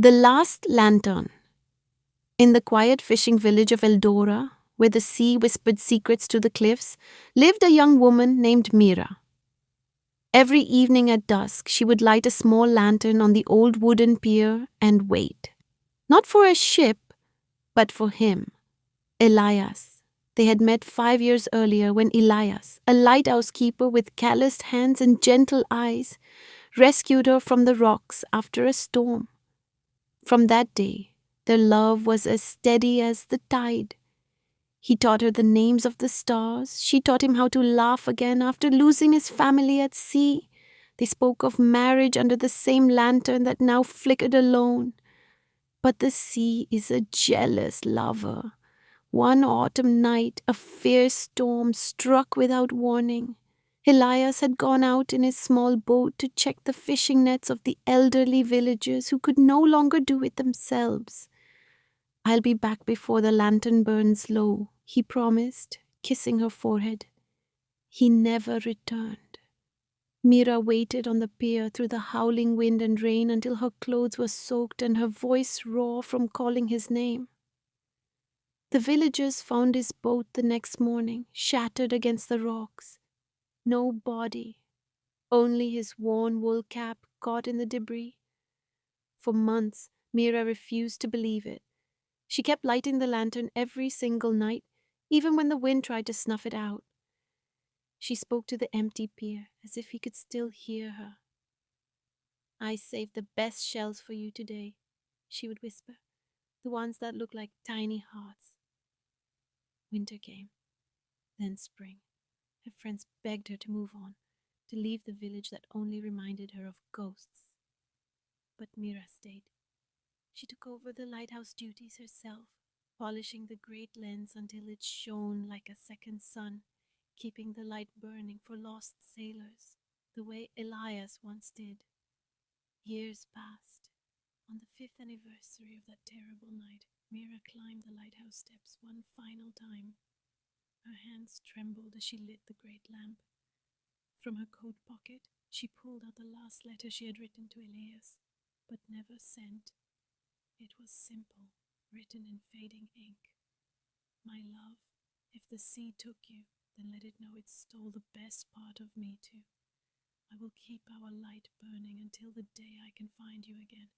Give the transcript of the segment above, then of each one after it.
The Last Lantern. In the quiet fishing village of Eldora, where the sea whispered secrets to the cliffs, lived a young woman named Mira. Every evening at dusk, she would light a small lantern on the old wooden pier and wait. Not for a ship, but for him, Elias. They had met 5 years earlier when Elias, a lighthouse keeper with calloused hands and gentle eyes, rescued her from the rocks after a storm. From that day, their love was as steady as the tide. He taught her the names of the stars. She taught him how to laugh again after losing his family at sea. They spoke of marriage under the same lantern that now flickered alone. But the sea is a jealous lover. One autumn night, a fierce storm struck without warning. Elias had gone out in his small boat to check the fishing nets of the elderly villagers who could no longer do it themselves. "I'll be back before the lantern burns low," he promised, kissing her forehead. He never returned. Mira waited on the pier through the howling wind and rain until her clothes were soaked and her voice raw from calling his name. The villagers found his boat the next morning, shattered against the rocks. No body, only his worn wool cap caught in the debris. For months, Mira refused to believe it. She kept lighting the lantern every single night, even when the wind tried to snuff it out. She spoke to the empty pier as if he could still hear her. "I saved the best shells for you today," she would whisper, "the ones that look like tiny hearts." Winter came, then spring. Her friends begged her to move on, to leave the village that only reminded her of ghosts. But Mira stayed. She took over the lighthouse duties herself, polishing the great lens until it shone like a second sun, keeping the light burning for lost sailors, the way Elias once did. Years passed. On the 5th anniversary of that terrible night, Mira climbed the lighthouse steps one final time. Her hands trembled as she lit the great lamp. From her coat pocket, she pulled out the last letter she had written to Elias, but never sent. It was simple, written in fading ink. "My love, if the sea took you, then let it know it stole the best part of me too. I will keep our light burning until the day I can find you again.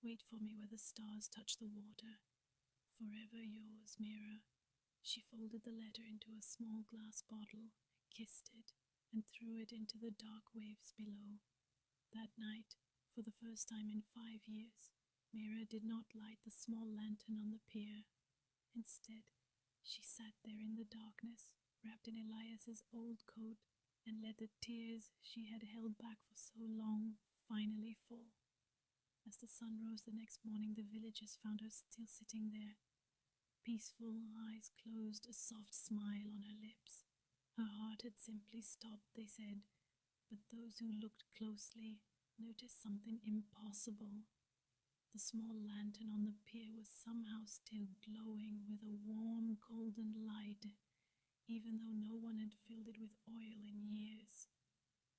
Wait for me where the stars touch the water. Forever yours, Mira." She folded the letter into a small glass bottle, kissed it, and threw it into the dark waves below. That night, for the first time in 5 years, Mira did not light the small lantern on the pier. Instead, she sat there in the darkness, wrapped in Elias's old coat, and let the tears she had held back for so long finally fall. As the sun rose the next morning, the villagers found her still sitting there, peaceful, eyes closed, a soft smile on her lips. Her heart had simply stopped, they said, but those who looked closely noticed something impossible. The small lantern on the pier was somehow still glowing with a warm golden light, even though no one had filled it with oil in years.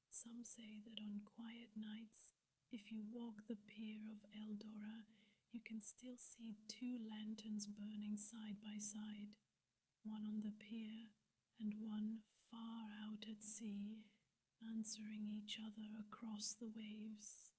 Some say that on quiet nights, if you walk the pier of Eldora, you can still see 2 lanterns burning side by side, one on the pier and one far out at sea, answering each other across the waves.